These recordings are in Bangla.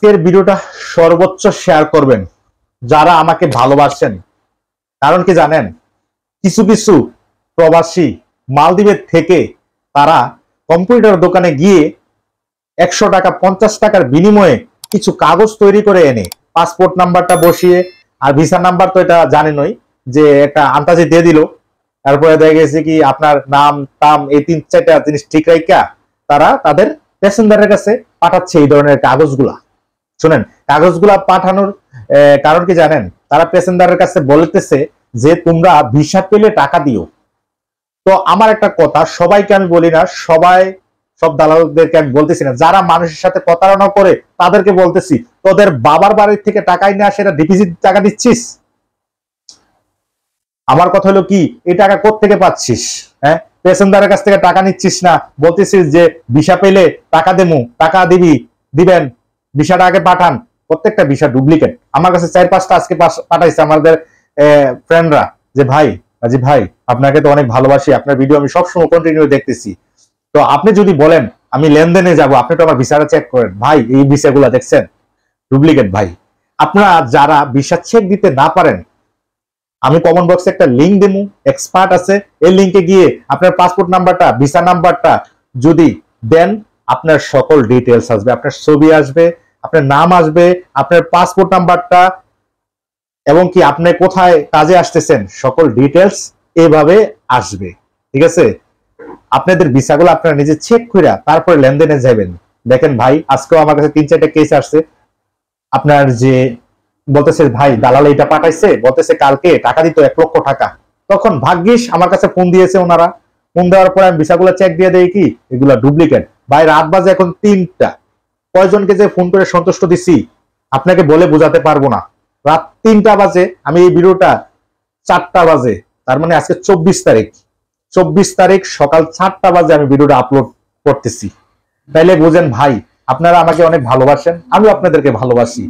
আজকের ভিডিওটা সর্বোচ্চ শেয়ার করবেন যারা আমাকে ভালোবাসেন। কারণ কি জানেন, কিছু কিছু প্রবাসী মালদ্বীপের থেকে তারা কম্পিউটার দোকানে গিয়ে 100 টাকা 50 টাকার বিনিময়ে কিছু কাগজ তৈরি করে এনে পাসপোর্ট নাম্বারটা বসিয়ে আর ভিসা নাম্বার তো এটা জানেনই যে একটা আন্দাজে দিয়ে দিল। তারপরে দেখা গেছে কি আপনার নাম টাম এই 3-4টা জিনিস ঠিক রাখা তারা তাদের প্যাসেঞ্জারের কাছে পাঠাচ্ছে এই ধরনের কাগজগুলা। শুনেন, কাগজগুলা পাঠানোর কারণ কি জানেন, তারা প্যাসেঞ্জারের কাছে বলতেছে যে তোমরা ভিসা পেলে টাকা দিও। তো আমার একটা কথা, সবাইকে আমি বলি না, সব দালালদেরকে আমি বলতেছি না, যারা মানুষের সাথে প্রতারণা করে তাদেরকে বলতেছি, তোদের বাবার বাড়ির থেকে টাকাই না সেটা ডিপোজিট টাকা দিচ্ছিস। আমার কথা হলো কি, এই টাকা কোত্থেকে পাচ্ছিস? হ্যাঁ, প্যাসেঞ্জারের কাছ থেকে টাকা নিচ্ছিস না, বলতেছিস যে ভিসা পেলে টাকা দেবো, টাকা দিবেন, ভিসাটা আগে পাঠান। প্রত্যেকটা ভিসা ডুপ্লিকেট। আমার কাছে 4-5টা আজকে পাঠাইছে আমাদের ফ্রেন্ডরা যে ভাই রাজীব ভাই, আপনাকে তো অনেক ভালোবাসি, আপনার ভিডিও আমি সবসময় কন্টিনিউ দেখতেছি, তো আপনি যদি বলেন আমি লেনদেনে যাব, আপনি তো আমার ভিসাটা চেক করেন। ভাই, এই ভিসাগুলো দেখছেন ডুপ্লিকেট। ভাই, আপনারা যারা ভিসা চেক দিতে না পারেন, আমি কমেন্ট বক্সে একটা লিংক দেবো, এক্সপার্ট আছে, এই লিংকে গিয়ে আপনার পাসপোর্ট নাম্বারটা ভিসা নাম্বারটা যদি দেন, আপনার সকল ডিটেলস আসবে, আপনার ছবি আসবে, আপনার নাম আসবে, আপনার পাসপোর্ট নাম্বারটা এবং কি আপনি কোথায় কাজে আসতেছেন সকল ডিটেলস এভাবে আসবে। ঠিক আছে, আপনাদের ভিসাগুলো আপনারা নিজে চেক করে তারপরে লেনদেনে যাবেন। দেখেন ভাই, আজকেও আমার কাছে 3-4টা কেস আসছে, আপনার যে বলতেছে ভাই দালাল এটা পাঠাইছে, বলতেছে কালকে টাকা দিত 1 লক্ষ টাকা। তখন ভাগ্যিস আমার কাছে ফোন দিয়েছে ওনারা, ফোন দেওয়ার পরে আমি ভিসাগুলো চেক দিয়ে দেই কি এগুলা ডুপ্লিকেট। ভাই, রাত বাজে এখন 3টা, কয়জনকে যে ফোন করে সন্তুষ্ট দিছি আপনাকে বলে বোঝাতে পারবো না। রাত 3টা বাজে, আমি এই ভিডিওটা 4টা বাজে, তার মানে আজকে 24 তারিখ সকাল 4টা বাজে আমি ভিডিওটা আপলোড করতেছি। তাইলে বুঝেন ভাই, আপনারা আমাকে অনেক ভালোবাসেন, আমি আপনাদেরকে ভালোবাসি।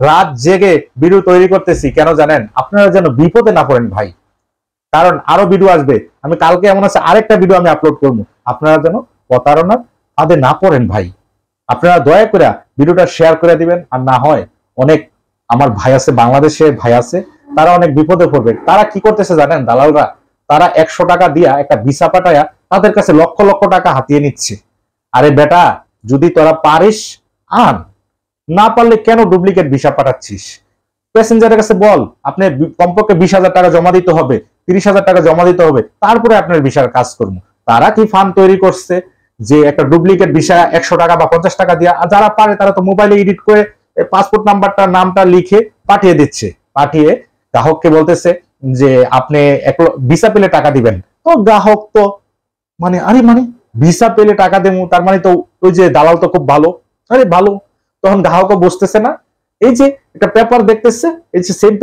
রাত জেগে ভিডিও তৈরি করতেছি কেন জানেন, আপনারা যেন বিপদে না পড়েন ভাই। কারণ আরো ভিডিও আসবে, আমি কালকে এমন আছে আরেকটা ভিডিও আমি আপলোড করবো, আপনারা যেন প্রতারণার ফাঁদে না পড়েন ভাই। আপনারা দয়া করে ভিডিওটা শেয়ার করে দিবেন, আর না হয় অনেক আমার ভাই আছে, বাংলাদেশে ভাই আছে, তারা অনেক বিপদে পড়বে। তারা কি করতেছে জানেন, দালালরা, তারা 100 টাকা দিয়া একটা ভিসা পাঠায়া তাদের কাছে লক্ষ লক্ষ টাকা হাতিয়ে নিচ্ছে। আরে বেটা, যদি তোরা পারিস আন, না পারলে কেন ডুপ্লিকেট ভিসা পাঠাচ্ছিস? প্যাসেঞ্জারের কাছে বল আপনি কমপক্ষে 20,000 টাকা জমা দিতে হবে, 30,000 টাকা জমা দিতে হবে, তারপরে আপনার ভিসার কাজ করবো। তারা কি ফান্ড তৈরি করছে যে একটা ডুপ্লিকেট ভিসা 100 টাকা বা 50 টাকা দিয়া, যারা পারে তারা তো মোবাইলে এডিট করে পাসপোর্ট নাম্বারটা নামটা লিখে পাঠিয়ে দিচ্ছে, পাঠিয়ে গ্রাহককে বলতেছে যে আপনি ভিসা পেলে টাকা দিবেন। তো গ্রাহক তো আরে ভিসা পেলে টাকা দেবো, তার মানে তো ওই যে দালাল তো খুব ভালো। আরে ভালো, তখন গ্রাহকও বুঝতেছে না, এই যে একটা পেপার দেখতেছে, এই যে সেম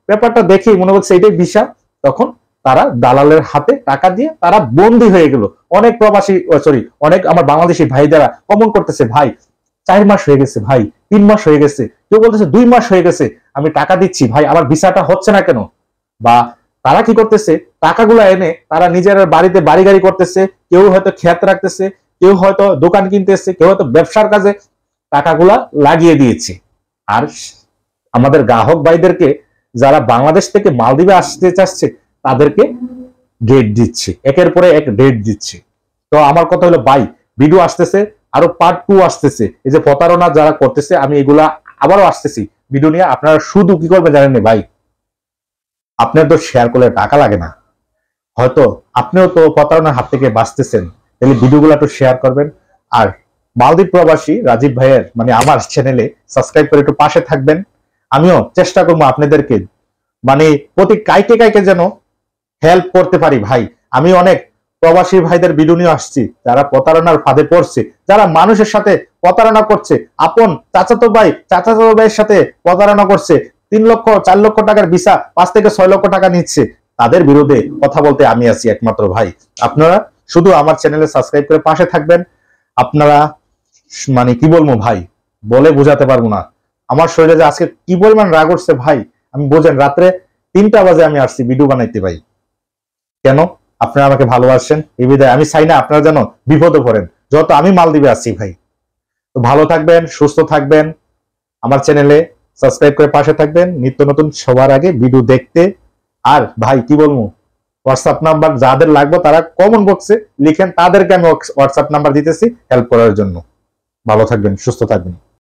পেপারটা দেখেই মনে হচ্ছে এটাই ভিসা। তখন তারা দালালের হাতে টাকা দিয়ে তারা বন্দী হয়ে গেল। অনেক প্রবাসী অনেক আমার বাংলাদেশি ভাই যারা কমন করতেছে, ভাই 4 মাস হয়ে গেছে, ভাই 3 মাস হয়ে গেছে, কেউ বলতেছে 2 মাস হয়ে গেছে, আমি টাকা দিচ্ছি ভাই, আমার ভিসাটা হচ্ছে না কেন? বা তারা কি করতেছে, টাকাগুলো এনে তারা নিজের বাড়িতে বাড়ি গাড়ি করতেছে, কেউ হয়তো ক্ষেত রাখতেছে, কেউ হয়তো দোকান কিনতেছে, কেউ হয়তো ব্যবসার কাজে টাকাগুলা লাগিয়ে দিয়েছে। আর আমাদের গ্রাহক ভাইদেরকে যারা বাংলাদেশ থেকে মালদ্বীপে আসতে চাচ্ছে তাদেরকে ডেট দিচ্ছে, একের পরে এক ডেট দিচ্ছে। তো আমার কথা হলো ভাই, ভিডিও আসতেছে, আরো পার্ট 2 আসতেছে, এই যে প্রতারণা যারা করতেছে আমি এগুলা আবারও আসতেছি ভিডিও নিয়ে। আপনারা শুধু কি করবেন জানেন না ভাই, আপনার তো শেয়ার করলে টাকা লাগে না, হয়তো আপনিও তো প্রতারণার হাত থেকে বাঁচতেছেন, তাহলে ভিডিওগুলো একটু শেয়ার করবেন। আর মালদ্বীপ প্রবাসী রাজীব ভাইয়ের আমার চ্যানেলে সাবস্ক্রাইব করে একটু পাশে থাকবেন। আমিও চেষ্টা করবো আপনাদেরকে প্রতি কাইকে যেন হেল্প করতে পারি ভাই। আমি অনেক প্রবাসী ভাইদের ভিডিও নিয়ে আসছি যারা প্রতারণার ফাঁদে পড়ছে, যারা মানুষের সাথে প্রতারণা করছে, আপন চাচাতো ভাইয়ের সাথে প্রতারণা করছে, 3 লক্ষ 4 লক্ষ টাকার ভিসা 5 থেকে 6 লক্ষ টাকা নিচ্ছে, তাদের বিরুদ্ধে কথা বলতে আমি আছি একমাত্র ভাই। আপনারা শুধু আমার চ্যানেলে সাবস্ক্রাইব করে পাশে থাকবেন। আপনারা কি বলবো ভাই, বলে বোঝাতে পারবো না আমার শরীরে যে আজকে কি পরিমাণ রাগ উঠছে ভাই। আমি বোঝেন, রাত্রে 3টা বাজে আমি আসছি ভিডিও বানাইতে ভাই। কেন? আপনারা আমাকে ভালোবাসেন, এই বিধায় আমি চাই না আপনারা যেন বিপদে পড়েন, যত আমি মালদ্বীপে আসছি ভাই। তো ভালো থাকবেন, সুস্থ থাকবেন, আমার চ্যানেলে সাবস্ক্রাইব করে পাশে থাকবেন নিত্য নতুন সবার আগে ভিডিও দেখতে। আর ভাই কি বলবো, হোয়াটসঅ্যাপ নাম্বার যাদের লাগবে তারা কমেন্ট বক্সে লিখেন, তাদেরকে আমি হোয়াটসঅ্যাপ নাম্বার দিতেছি হেল্প করার জন্য। ভালো থাকবেন, সুস্থ থাকবেন।